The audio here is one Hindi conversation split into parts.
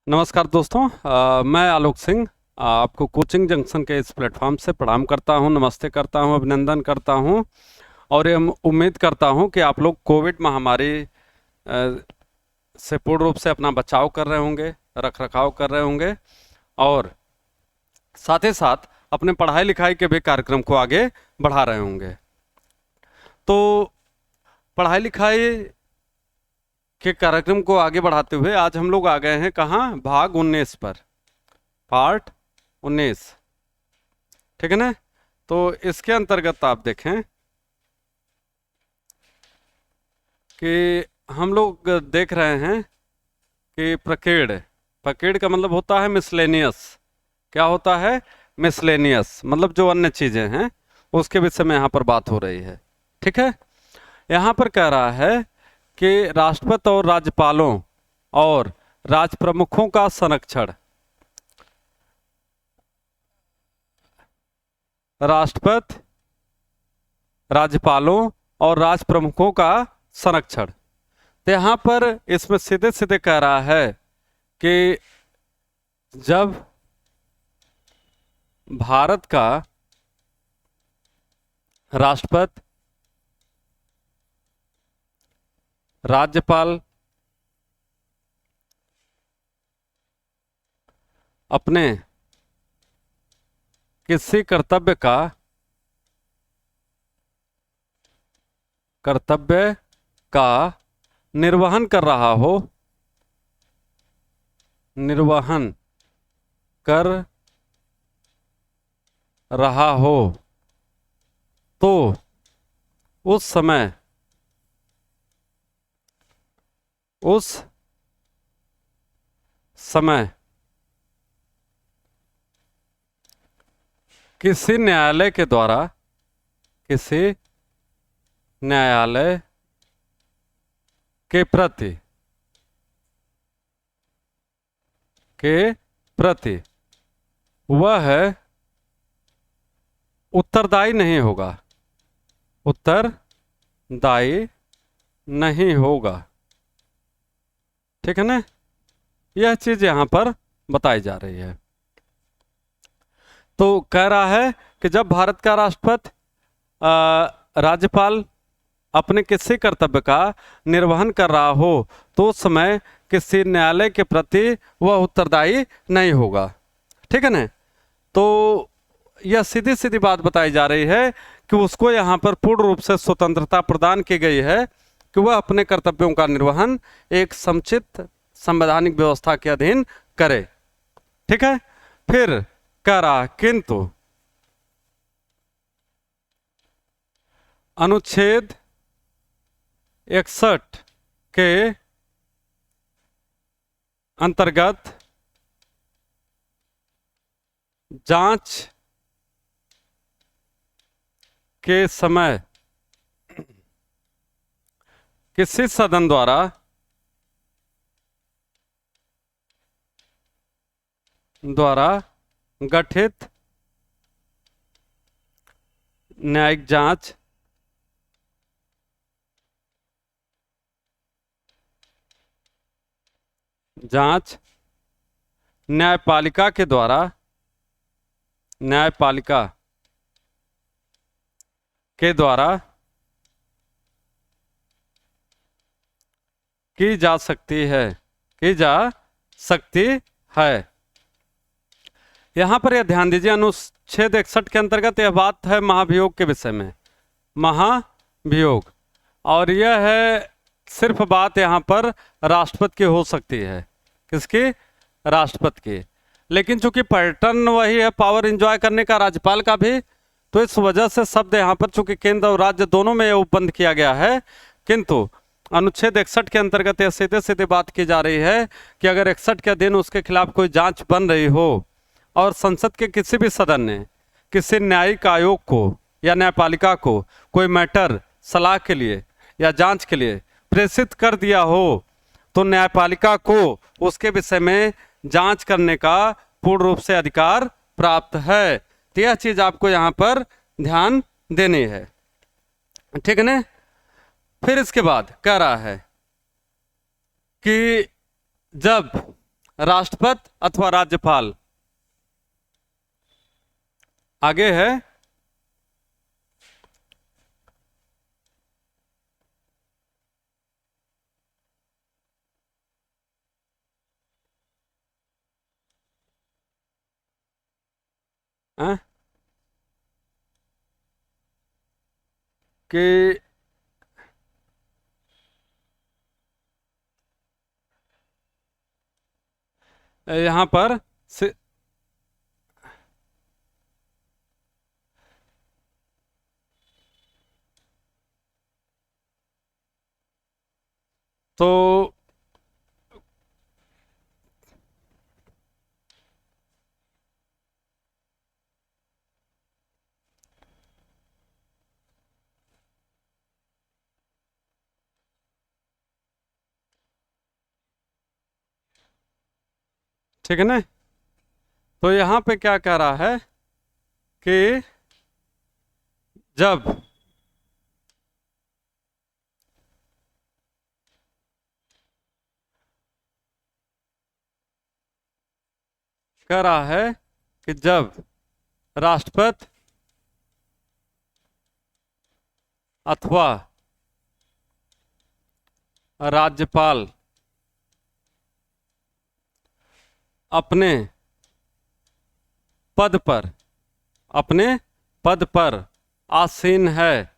नमस्कार दोस्तों, मैं आलोक सिंह आपको कोचिंग जंक्शन के इस प्लेटफॉर्म से प्रणाम करता हूं, नमस्ते करता हूं, अभिनंदन करता हूं और ये उम्मीद करता हूं कि आप लोग कोविड महामारी से पूर्ण रूप से अपना बचाव कर रहे होंगे, रख रखाव कर रहे होंगे और साथ ही साथ अपने पढ़ाई लिखाई के भी कार्यक्रम को आगे बढ़ा रहे होंगे। तो पढ़ाई लिखाई के कार्यक्रम को आगे बढ़ाते हुए आज हम लोग आ गए हैं कहाँ? भाग 19 पर, पार्ट 19। ठीक है ना? तो इसके अंतर्गत आप देखें कि हम लोग देख रहे हैं कि प्रकीर्ण, प्रकीर्ण का मतलब होता है मिसलेनियस। क्या होता है? मिसलेनियस, मतलब जो अन्य चीजें हैं उसके विषय में यहाँ पर बात हो रही है। ठीक है? यहाँ पर कह रहा है कि राष्ट्रपति और राज्यपालों और राज प्रमुखों का संरक्षण, राष्ट्रपति, राज्यपालों और राज प्रमुखों का संरक्षण। तो यहां पर इसमें सीधे सीधे कह रहा है कि जब भारत का राष्ट्रपति, राज्यपाल अपने किसी कर्तव्य का निर्वहन कर रहा हो, निर्वहन कर रहा हो, तो उस समय किसी न्यायालय के द्वारा, किसी न्यायालय के प्रति वह उत्तरदायी नहीं होगा, उत्तरदायी नहीं होगा। ठीक है ना? यह चीज यहां पर बताई जा रही है। तो कह रहा है कि जब भारत का राष्ट्रपति, राज्यपाल अपने किसी कर्तव्य का निर्वहन कर रहा हो तो उस समय किसी न्यायालय के प्रति वह उत्तरदायी नहीं होगा। ठीक है ना? तो यह सीधी सीधी बात बताई जा रही है कि उसको यहाँ पर पूर्ण रूप से स्वतंत्रता प्रदान की गई है कि वह अपने कर्तव्यों का निर्वहन एक समुचित संवैधानिक व्यवस्था के अधीन करे। ठीक है? फिर कह रहा किंतु अनुच्छेद 61 के अंतर्गत जांच के समय किसी सदन द्वारा गठित न्यायिक जांच न्यायपालिका के द्वारा की जा सकती है। यहां पर यह ध्यान दीजिए, अनुच्छेद 61 के अंतर्गत यह बात है महाभियोग के विषय में, महाभियोग, और यह है सिर्फ बात यहां पर राष्ट्रपति की हो सकती है। किसकी? राष्ट्रपति की। लेकिन चूंकि पैटर्न वही है पावर एंजॉय करने का, राज्यपाल का भी, तो इस वजह से शब्द यहाँ पर चूंकि केंद्र और राज्य दोनों में यह बंद किया गया है। किंतु अनुच्छेद 61 के अंतर्गत यह सीधे सीधे बात की जा रही है कि अगर 61 के अधीन उसके खिलाफ कोई जांच बन रही हो और संसद के किसी भी सदन ने किसी न्यायिक आयोग को या न्यायपालिका को कोई मैटर सलाह के लिए या जांच के लिए प्रेषित कर दिया हो तो न्यायपालिका को उसके विषय में जांच करने का पूर्ण रूप से अधिकार प्राप्त है। तो यह चीज आपको यहां पर ध्यान देनी है। ठीक है ना? फिर इसके बाद कह रहा है कि जब राष्ट्रपति अथवा राज्यपाल। आगे है कि यहाँ पर तो ठीक है ना। तो यहाँ पे क्या कह रहा है कि जब कह रहा है कि जब राष्ट्रपति अथवा राज्यपाल अपने पद पर आसीन है,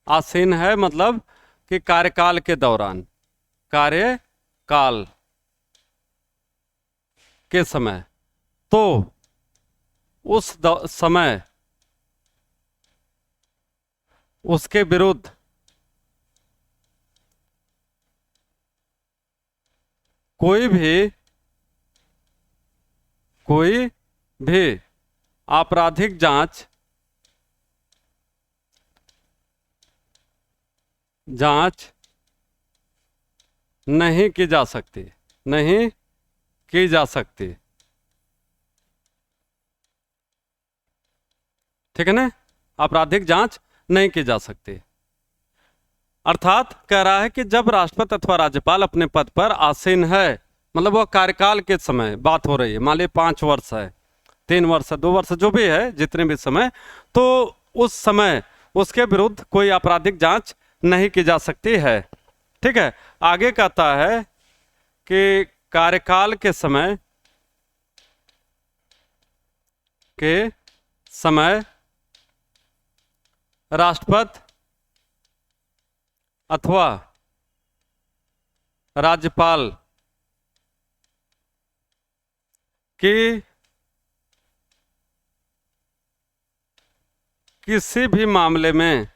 आसीन है मतलब कि कार्यकाल के दौरान, कार्यकाल के समय, तो उस समय उसके विरुद्ध कोई भी आपराधिक जांच नहीं की जा सकती, नहीं की जा सकती। ठीक है ना, आपराधिक जांच नहीं की जा सकती। अर्थात कह रहा है कि जब राष्ट्रपति अथवा राज्यपाल अपने पद पर आसीन है, मतलब वह कार्यकाल के समय बात हो रही है, मान लीजिए 5 वर्ष है, 3 वर्ष है, 2 वर्ष, जो भी है, जितने भी समय, तो उस समय उसके विरुद्ध कोई आपराधिक जांच नहीं की जा सकती है। ठीक है। आगे कहता है कि कार्यकाल के समय राष्ट्रपति अथवा राज्यपाल की किसी भी मामले में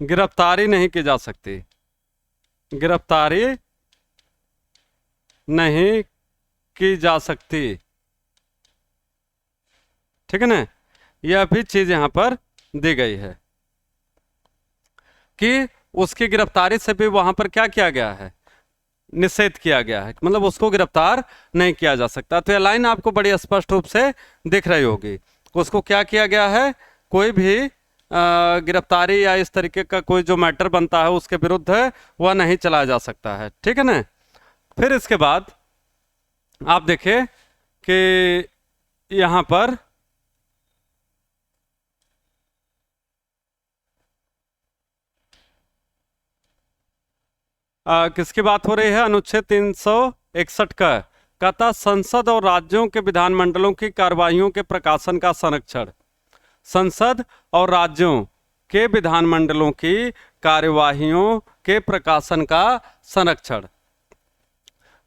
गिरफ्तारी नहीं की जा सकती, गिरफ्तारी नहीं की जा सकती। ठीक है ना, यह भी चीज यहां पर दी गई है कि उसकी गिरफ्तारी से भी वहां पर क्या किया गया है, निषेध किया गया है, मतलब उसको गिरफ्तार नहीं किया जा सकता। तो यह लाइन आपको बड़ी स्पष्ट रूप से दिख रही होगी। उसको क्या किया गया है, कोई भी गिरफ्तारी या इस तरीके का कोई जो मैटर बनता है उसके विरुद्ध है वह नहीं चलाया जा सकता है। ठीक है ना। फिर इसके बाद आप देखिए कि यहां पर किसकी बात हो रही है, अनुच्छेद 361 का कहता संसद और राज्यों के विधानमंडलों की कार्यवाहियों के प्रकाशन का संरक्षण, संसद और राज्यों के विधानमंडलों की कार्यवाहियों के प्रकाशन का संरक्षण।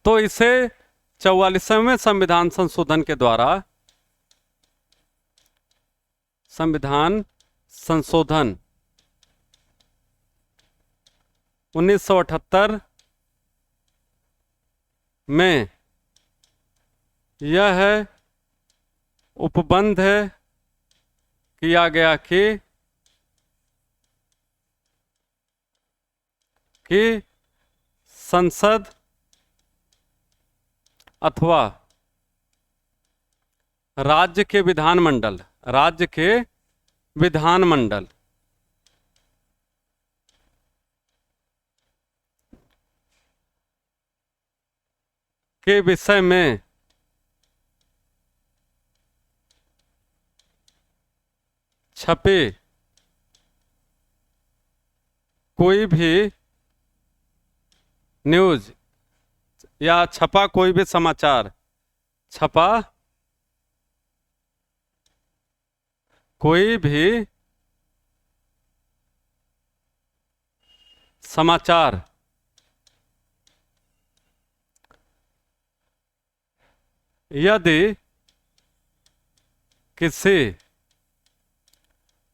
तो इसे 44वें संविधान संशोधन के द्वारा, संविधान संशोधन 1978 में यह उपबंध किया गया कि संसद अथवा राज्य के विधानमंडल के विषय में छपे कोई भी न्यूज या छपा कोई भी समाचार, छपा कोई भी समाचार यदि किसी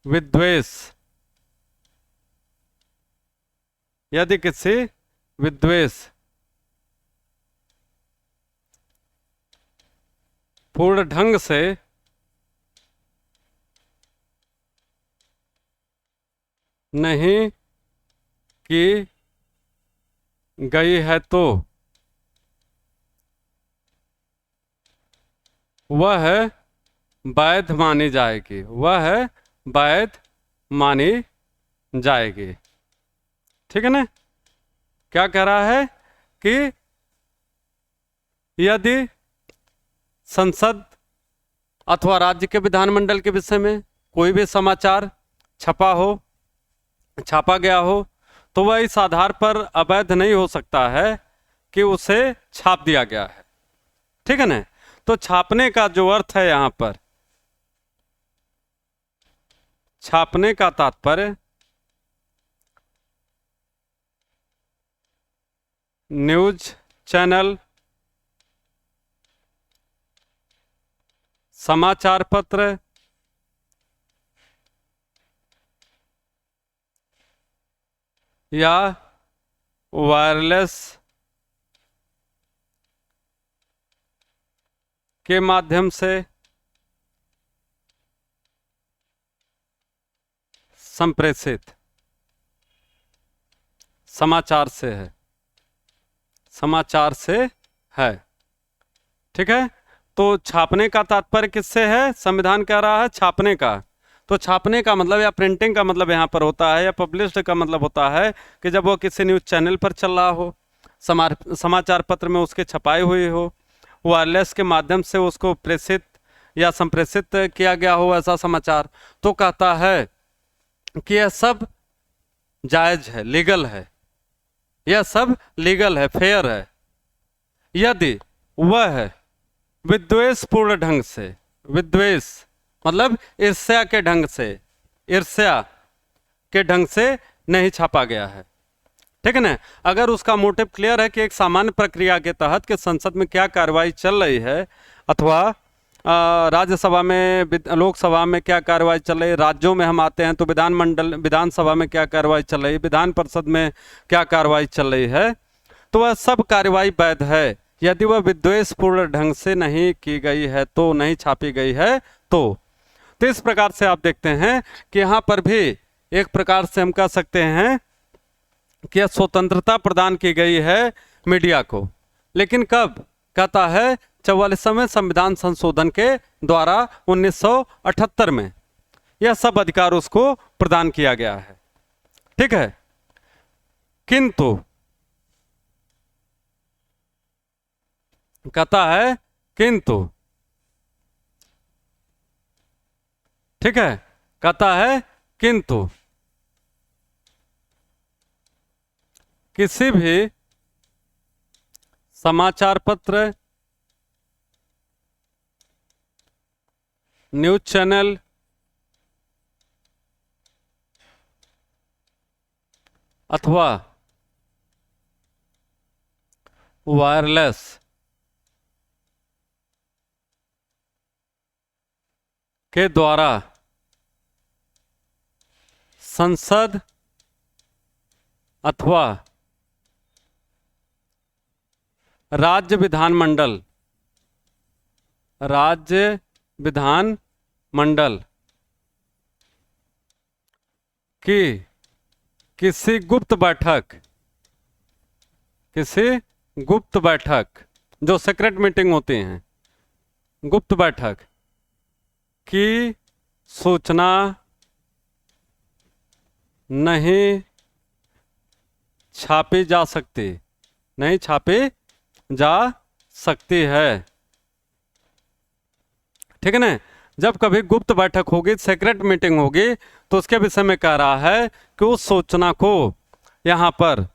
विद्वेष पूर्ण ढंग से नहीं की गई है तो वह वैध मानी जाएगी, ठीक है ना। क्या कह रहा है कि यदि संसद अथवा राज्य के विधानमंडल के विषय में कोई भी समाचार छापा गया हो तो वह इस आधार पर अवैध नहीं हो सकता है कि उसे छाप दिया गया है, ठीक है ना। तो छापने का जो अर्थ है यहां पर, छापने का तात्पर्य न्यूज चैनल, समाचार पत्र या वायरलेस के माध्यम से संप्रेषित समाचार से है, ठीक है। तो छापने का तात्पर्य किससे है? संविधान कह रहा है छापने का। तो छापने का मतलब या प्रिंटिंग का मतलब यहाँ पर होता है, या पब्लिश्ड का मतलब होता है कि जब वो किसी न्यूज चैनल पर चल रहा हो, समाचार पत्र में उसके छपाई हुई हो, वायरलेस के माध्यम से उसको प्रेषित या संप्रेषित किया गया हो ऐसा समाचार, तो कहता है कि यह सब जायज है, लीगल है, यह सब लीगल है, फेयर है, यदि वह विद्वेषपूर्ण ढंग से, विद्वेष मतलब ईर्ष्या के ढंग से नहीं छापा गया है, ठीक है ना। अगर उसका मोटिव क्लियर है कि एक सामान्य प्रक्रिया के तहत कि संसद में क्या कार्रवाई चल रही है, अथवा राज्यसभा में, लोकसभा में क्या कार्रवाई चल रही है, राज्यों में हम आते हैं तो विधानसभा में क्या कार्रवाई चल रही है, विधान परिषद में क्या कार्रवाई चल रही है, तो वह सब कार्रवाई वैध है यदि वह विद्वेषपूर्ण ढंग से नहीं की गई है, तो नहीं छापी गई है तो इस प्रकार से आप देखते हैं कि यहाँ पर भी एक प्रकार से हम कह सकते हैं कि स्वतंत्रता प्रदान की गई है मीडिया को, लेकिन कब? कहता है 44वें संविधान संशोधन के द्वारा 1978 में यह सब अधिकार उसको प्रदान किया गया है, ठीक है। किंतु कहता है किंतु, ठीक है, कहता है किंतु किसी भी समाचार पत्र, न्यूज चैनल अथवा वायरलेस के द्वारा संसद अथवा राज्य विधानमंडल की किसी गुप्त बैठक जो सीक्रेट मीटिंग होती हैं, गुप्त बैठक की सूचना नहीं छापी जा सकती है। ठीक है ना। जब कभी गुप्त बैठक होगी, सीक्रेट मीटिंग होगी, तो उसके विषय में कह रहा है कि उस सूचना को यहां पर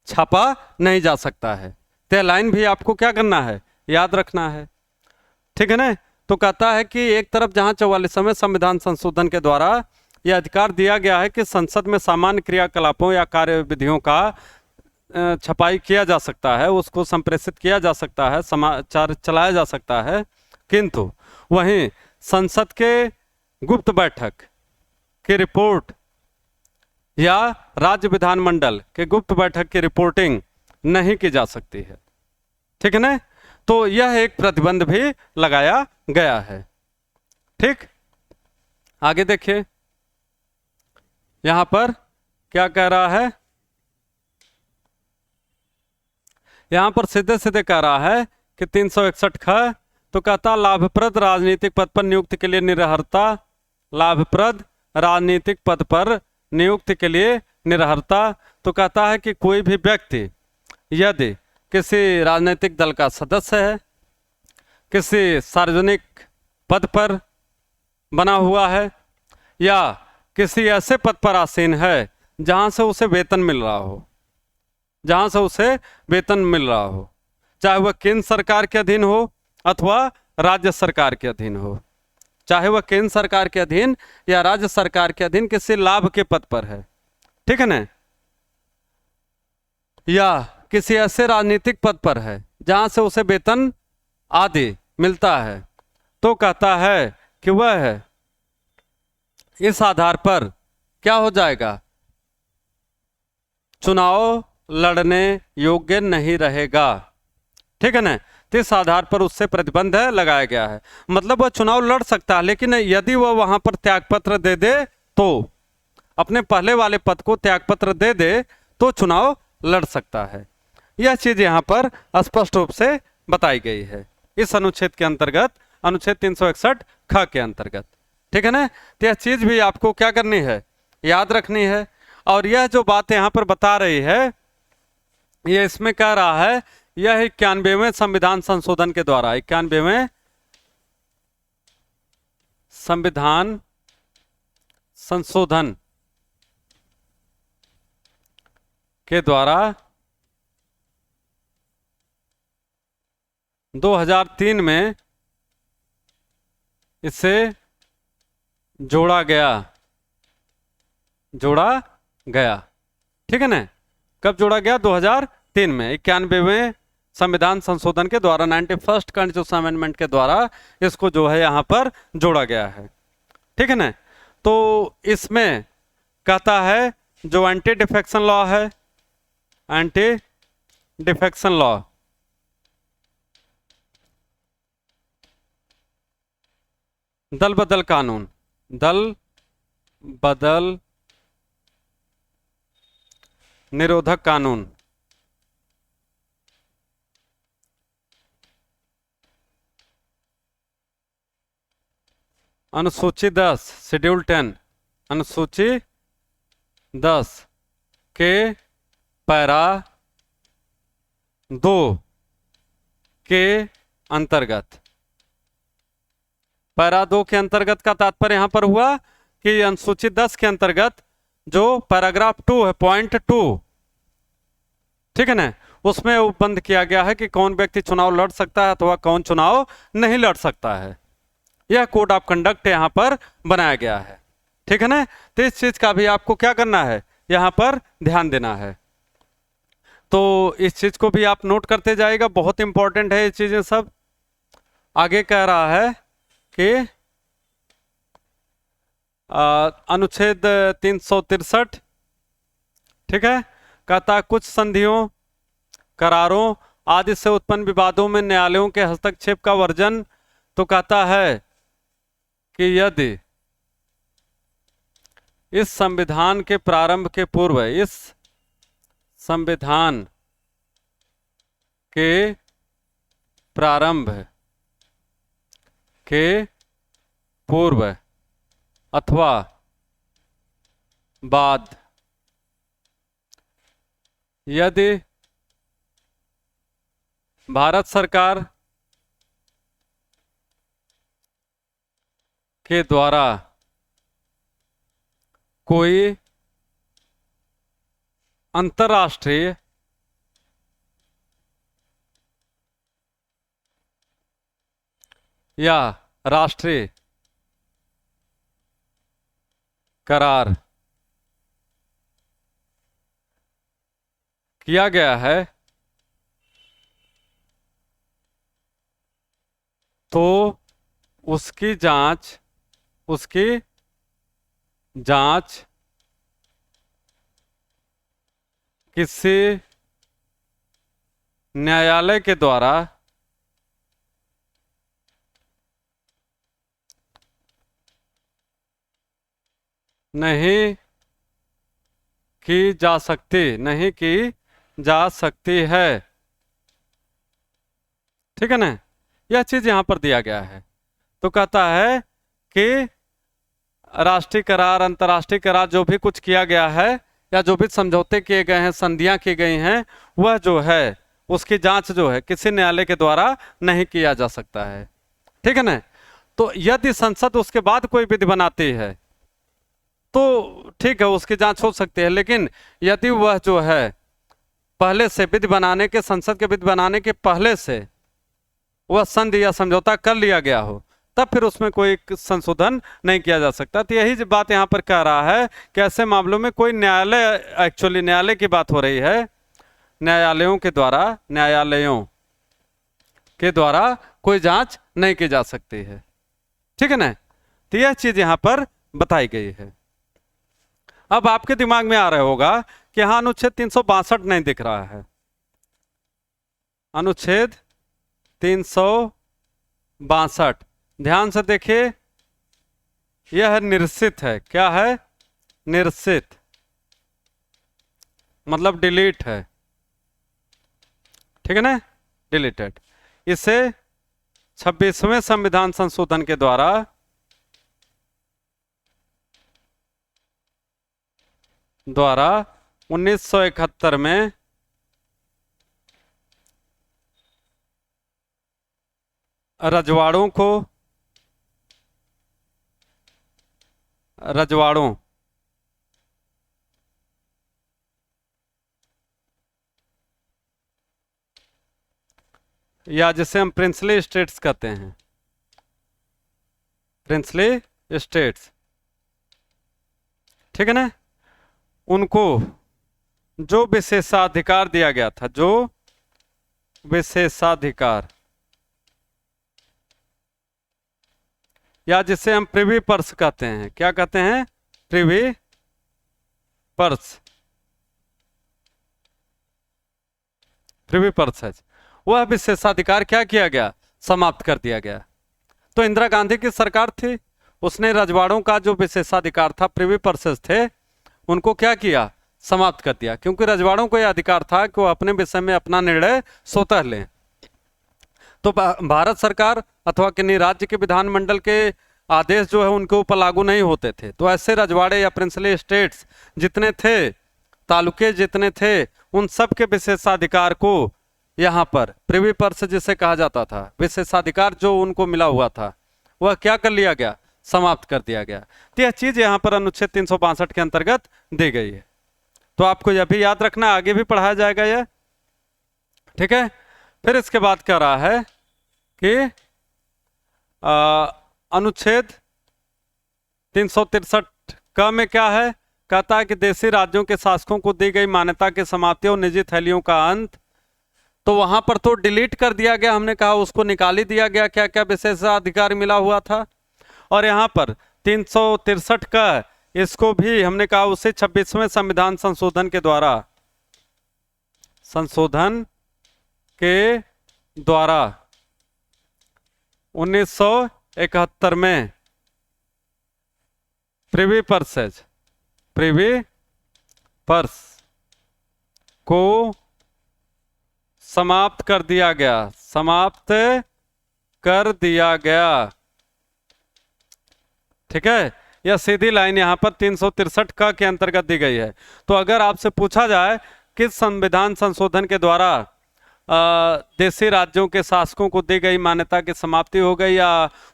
छापा नहीं जा सकता है। तो यह लाइन भी आपको क्या करना है, याद रखना है। ठीक है ना। तो कहता है कि एक तरफ जहां 44वें संविधान संशोधन के द्वारा यह अधिकार दिया गया है कि संसद में सामान्य क्रियाकलापों या कार्यविधियों का छपाई किया जा सकता है, उसको संप्रेषित किया जा सकता है, समाचार चलाया जा सकता है, किंतु वहीं संसद के गुप्त बैठक की रिपोर्ट या राज्य विधानमंडल के गुप्त बैठक की रिपोर्टिंग नहीं की जा सकती है। ठीक है ना। तो यह एक प्रतिबंध भी लगाया गया है। ठीक, आगे देखिए यहां पर क्या कह रहा है। यहां पर सीधे सीधे कह रहा है कि 361 ख तो कहता लाभप्रद राजनीतिक पद पर नियुक्ति के लिए निरर्हता, लाभप्रद राजनीतिक पद पर नियुक्ति के लिए निरर्हता। तो कहता है कि कोई भी व्यक्ति यदि किसी राजनीतिक दल का सदस्य है, किसी सार्वजनिक पद पर बना हुआ है, या किसी ऐसे पद पर आसीन है जहां से उसे वेतन मिल रहा हो, जहां से उसे वेतन मिल रहा हो, चाहे वह केंद्र सरकार के अधीन हो अथवा राज्य सरकार के अधीन हो, चाहे वह केंद्र सरकार के अधीन या राज्य सरकार के अधीन किसी लाभ के पद पर है। ठीक है ना। या किसी ऐसे राजनीतिक पद पर है जहां से उसे वेतन आदि मिलता है, तो कहता है कि वह इस आधार पर क्या हो जाएगा, चुनाव लड़ने योग्य नहीं रहेगा। ठीक है ना। तो इस आधार पर उससे प्रतिबंध लगाया गया है। मतलब वह चुनाव लड़ सकता है, लेकिन यदि वह वहां पर त्यागपत्र दे दे, तो अपने पहले वाले पद को त्यागपत्र दे दे तो चुनाव लड़ सकता है। यह चीज यहां पर स्पष्ट रूप से बताई गई है इस अनुच्छेद के अंतर्गत, अनुच्छेद 361 ख के अंतर्गत। ठीक है ना। तो यह चीज भी आपको क्या करनी है, याद रखनी है। और यह जो बात यहां पर बता रही है, यह इसमें कह रहा है, यह 91वें संविधान संशोधन के द्वारा, 91वें संविधान संशोधन के द्वारा 2003 में इसे जोड़ा गया। ठीक है ना। कब जोड़ा गया, 2003 में 91वें संविधान संशोधन के द्वारा, 91st कॉन्स्टिट्यूशन अमेंडमेंट के द्वारा इसको जो है यहां पर जोड़ा गया है। ठीक है ना। तो इसमें कहता है जो एंटी डिफेक्शन लॉ है, एंटी डिफेक्शन लॉ, दल बदल कानून, दल बदल निरोधक कानून, अनुसूची 10 शेड्यूल 10, अनुसूची 10 के पैरा 2 के अंतर्गत, पैरा 2 के अंतर्गत का तात्पर्य यहां पर हुआ कि अनुसूची 10 के अंतर्गत जो पैराग्राफ 2 है, पॉइंट 2, ठीक है ना, उसमें उपबंध किया गया है कि कौन व्यक्ति चुनाव लड़ सकता है अथवा कौन चुनाव नहीं लड़ सकता है। यह कोड ऑफ कंडक्ट यहां पर बनाया गया है। ठीक है ना। तो इस चीज का भी आपको क्या करना है, यहां पर ध्यान देना है। तो इस चीज को भी आप नोट करते जाएगा, बहुत इंपॉर्टेंट है ये चीजें सब। आगे कह रहा है कि अनुच्छेद 363, ठीक है, कहता है कुछ संधियों, करारों आदि से उत्पन्न विवादों में न्यायालयों के हस्तक्षेप का वर्जन। तो कहता है कि यदि इस संविधान के प्रारंभ के पूर्व, इस संविधान के प्रारंभ के पूर्व अथवा बाद यदि भारत सरकार के द्वारा कोई अंतर्राष्ट्रीय या राष्ट्रीय करार किया गया है तो उसकी जांच किसी न्यायालय के द्वारा नहीं की जा सकती है। ठीक है ना, यह चीज यहां पर दिया गया है। तो कहता है कि राष्ट्रीय करार, अंतर्राष्ट्रीय करार जो भी कुछ किया गया है या जो भी समझौते किए गए हैं, संधियां की गई हैं, वह जो है उसकी जांच जो है किसी न्यायालय के द्वारा नहीं किया जा सकता है। ठीक है ना, तो यदि संसद उसके बाद कोई विधि बनाती है तो ठीक है, उसकी जांच हो सकती है। लेकिन यदि वह जो है पहले से विधि बनाने के, संसद के विधि बनाने के पहले से वह संधि या समझौता कर लिया गया हो, तब फिर उसमें कोई संशोधन नहीं किया जा सकता। तो यही बात यहाँ पर कह रहा है कि ऐसे मामलों में कोई न्यायालय, एक्चुअली न्यायालय की बात हो रही है, न्यायालयों के द्वारा कोई जांच नहीं की जा सकती है। ठीक है ना, तो यह चीज यहाँ पर बताई गई है। अब आपके दिमाग में आ रहा होगा कि हाँ, अनुच्छेद 362 नहीं दिख रहा है। अनुच्छेद 362 ध्यान से देखिए, यह निरसित है। क्या है? निरसित, मतलब डिलीट है। ठीक है ना, डिलीटेड। इसे 26वें संविधान संशोधन के द्वारा द्वारा 1971 में रजवाड़ों या जिसे हम प्रिंसली स्टेट्स कहते हैं, प्रिंसली स्टेट्स, ठीक है ना, उनको जो विशेषाधिकार दिया गया था, जो विशेषाधिकार या जिसे हम प्रिवी पर्स कहते हैं, क्या कहते हैं? प्रिवी पर्स, प्रिवी पर्स है, वह विशेषाधिकार क्या किया गया? समाप्त कर दिया गया। तो इंदिरा गांधी की सरकार थी, उसने रजवाड़ों का जो विशेषाधिकार था, प्रिवी पर्सेस थे, उनको क्या किया? समाप्त कर दिया। क्योंकि रजवाड़ों को यह अधिकार था कि वो अपने विषय में अपना निर्णय स्वतः लें। तो भारत सरकार अथवा किन्हीं राज्य के विधानमंडल के आदेश जो है उनके ऊपर लागू नहीं होते थे। तो ऐसे रजवाड़े या प्रिंसली स्टेट्स जितने थे, तालुके जितने थे, उन सब के विशेषाधिकार को यहाँ पर प्रिवी पर्स जिसे कहा जाता था, विशेषाधिकार जो उनको मिला हुआ था, वह क्या कर लिया गया? समाप्त कर दिया गया। तो यह चीज यहाँ पर अनुच्छेद 362 के अंतर्गत दी गई है। तो आपको यह भी याद रखना, आगे भी पढ़ाया जाएगा यह। ठीक है, फिर इसके बाद कह रहा है कि अनुच्छेद 363 क में क्या है? कहता है कि देशी राज्यों के शासकों को दी गई मान्यता की समाप्ति और निजी थैलियों का अंत। तो वहां पर तो डिलीट कर दिया गया, हमने कहा उसको निकाल ही दिया गया, क्या क्या विशेषाधिकार मिला हुआ था। और यहाँ पर 363 का, इसको भी हमने कहा उसे 26वें संविधान संशोधन के द्वारा 1971 में प्रिवी पर्स को समाप्त कर दिया गया। ठीक है, यह सीधी लाइन यहाँ पर 363 का के अंतर्गत दी गई है। तो अगर आपसे पूछा जाए किस संविधान संशोधन के द्वारा देशी राज्यों के शासकों को दी गई मान्यता की समाप्ति हो गई या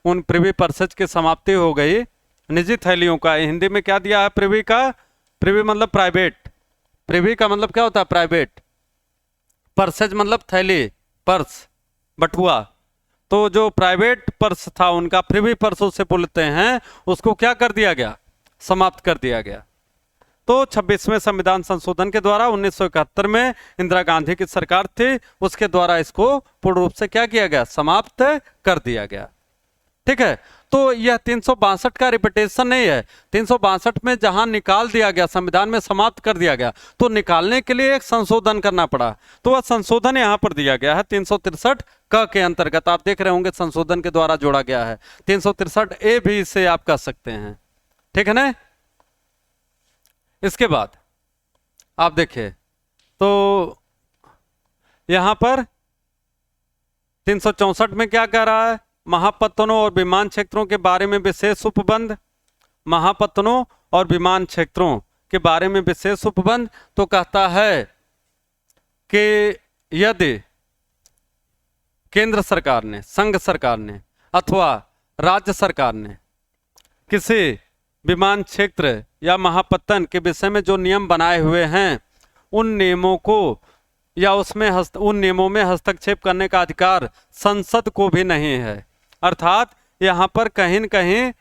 उन प्रिवी पर्सेज की समाप्ति हो गई। निजी थैलियों का हिंदी में क्या दिया है प्रिवी का? प्रिवी मतलब प्राइवेट, प्रिवी का मतलब क्या होता है? प्राइवेट। पर्सेज मतलब थैली, पर्स, बटुआ। तो जो प्राइवेट पर्स था उनका प्रिवी पर्स उसे बोलते हैं, उसको क्या कर दिया गया? समाप्त कर दिया गया। तो 26वें संविधान संशोधन के द्वारा 1971 में इंदिरा गांधी की सरकार थी, उसके द्वारा इसको पूर्ण रूप से क्या किया गया? समाप्त कर दिया गया। ठीक है, तो यह 362 का रिपीटेशन नहीं है। 362 में जहां निकाल दिया गया, संविधान में समाप्त कर दिया गया, तो निकालने के लिए एक संशोधन करना पड़ा, तो वह संशोधन यहां पर दिया गया है 363 क के अंतर्गत। आप देख रहे होंगे संशोधन के द्वारा जोड़ा गया है। 363 ए भी इसे आप कह सकते हैं। ठीक है ना? इसके बाद आप देखिए तो यहां पर 364 में क्या कह रहा है? महापत्तनों और विमान क्षेत्रों के बारे में विशेष उपबंध। महापत्तनों और विमान क्षेत्रों के बारे में विशेष उपबंध तो कहता है कि यदि केंद्र सरकार ने, संघ सरकार ने अथवा राज्य सरकार ने किसी विमान क्षेत्र या महापत्तन के विषय में जो नियम बनाए हुए हैं, उन नियमों को या उसमें उन नियमों में हस्तक्षेप करने का अधिकार संसद को भी नहीं है। अर्थात यहां पर कहीं न कहीं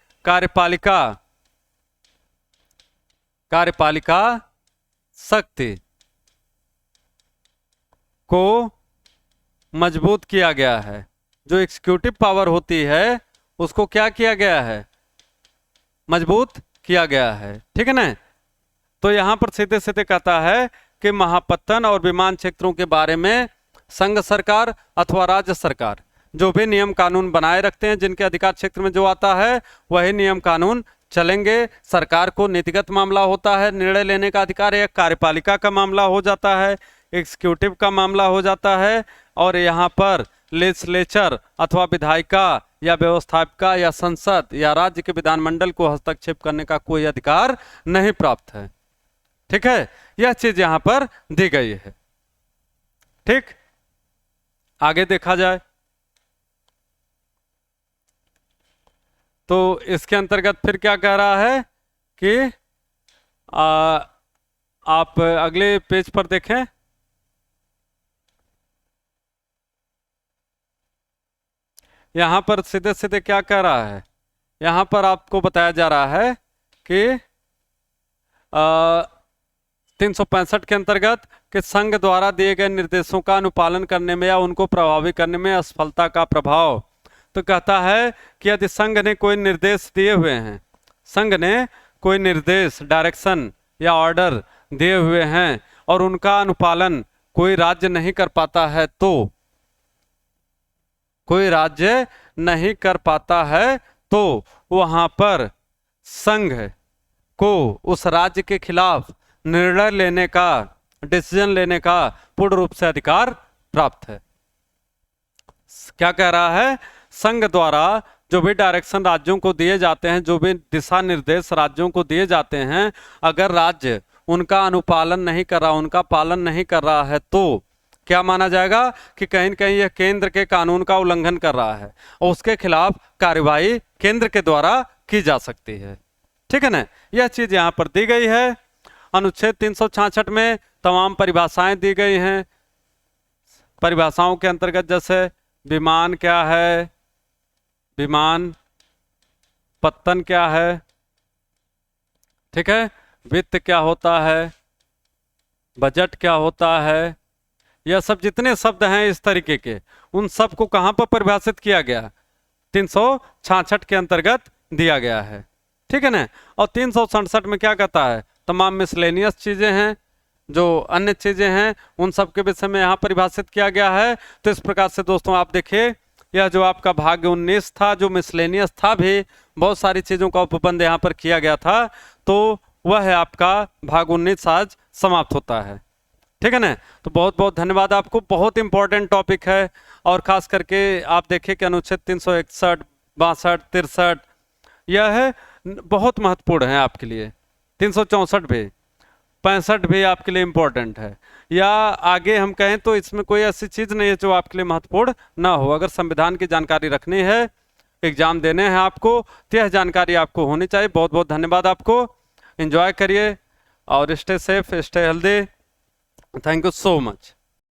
कार्यपालिका शक्ति को मजबूत किया गया है। जो एग्जीक्यूटिव पावर होती है उसको क्या किया गया है? मजबूत किया गया है। ठीक है ना? तो यहां पर सीधे सीधे कहता है कि महापत्तन और विमान क्षेत्रों के बारे में संघ सरकार अथवा राज्य सरकार जो भी नियम कानून बनाए रखते हैं, जिनके अधिकार क्षेत्र में जो आता है वही नियम कानून चलेंगे। सरकार को नीतिगत मामला होता है, निर्णय लेने का अधिकार एक कार्यपालिका का मामला हो जाता है, एग्जीक्यूटिव का मामला हो जाता है, और यहाँ पर लेजिस्लेचर अथवा विधायिका या व्यवस्थापिका या संसद या राज्य के विधानमंडल को हस्तक्षेप करने का कोई अधिकार नहीं प्राप्त है। ठीक है, यह चीज यहां पर दी गई है। ठीक, आगे देखा जाए तो इसके अंतर्गत फिर क्या कह रहा है कि आप अगले पेज पर देखें। यहां पर सीधे सीधे क्या कह रहा है? यहां पर आपको बताया जा रहा है कि 365 के अंतर्गत कि संघ द्वारा दिए गए निर्देशों का अनुपालन करने में या उनको प्रभावी करने में असफलता का प्रभाव। तो कहता है कि यदि संघ ने कोई निर्देश दिए हुए हैं, संघ ने कोई निर्देश, डायरेक्शन या ऑर्डर दिए हुए हैं और उनका अनुपालन कोई राज्य नहीं कर पाता है, तो कोई राज्य नहीं कर पाता है तो वहां पर संघ को उस राज्य के खिलाफ निर्णय लेने का, डिसीजन लेने का पूर्ण रूप से अधिकार प्राप्त है। क्या कह रहा है? संघ द्वारा जो भी डायरेक्शन राज्यों को दिए जाते हैं, जो भी दिशा निर्देश राज्यों को दिए जाते हैं, अगर राज्य उनका अनुपालन नहीं कर रहा, उनका पालन नहीं कर रहा है, तो क्या माना जाएगा कि कहीं न कहीं यह केंद्र के कानून का उल्लंघन कर रहा है और उसके खिलाफ कार्यवाही केंद्र के द्वारा की जा सकती है। ठीक है ना? यह चीज यहां पर दी गई है। अनुच्छेद 366 में तमाम परिभाषाएं दी गई हैं। परिभाषाओं के अंतर्गत जैसे विमान क्या है, विमान पत्तन क्या है, ठीक है, वित्त क्या होता है, बजट क्या होता है, यह सब जितने शब्द हैं इस तरीके के, उन सब को कहां पर परिभाषित किया गया? 366 के अंतर्गत दिया गया है। ठीक है ना? और 367 में क्या कहता है? तमाम मिसलेनियस चीजें हैं, जो अन्य चीजें हैं, उन सब के विषय में यहाँ परिभाषित किया गया है। तो इस प्रकार से दोस्तों आप देखिए, यह जो आपका भाग 19 था, जो मिसलेनियस था, भी बहुत सारी चीजों का उपबंध यहाँ पर किया गया था। तो वह है आपका भाग 19 आज समाप्त होता है। ठीक है ना? तो बहुत बहुत धन्यवाद आपको। बहुत इंपॉर्टेंट टॉपिक है और खास करके आप देखिए कि अनुच्छेद 361, 62, 63 यह है बहुत महत्वपूर्ण है आपके लिए। 364 भी 65 भी आपके लिए इम्पोर्टेंट है, या आगे हम कहें तो इसमें कोई ऐसी चीज़ नहीं है जो आपके लिए महत्वपूर्ण ना हो। अगर संविधान की जानकारी रखनी है, एग्जाम देने हैं आपको, तो यह जानकारी आपको होनी चाहिए। बहुत बहुत धन्यवाद आपको, एंजॉय करिए और stay safe, stay healthy. Thank you so much.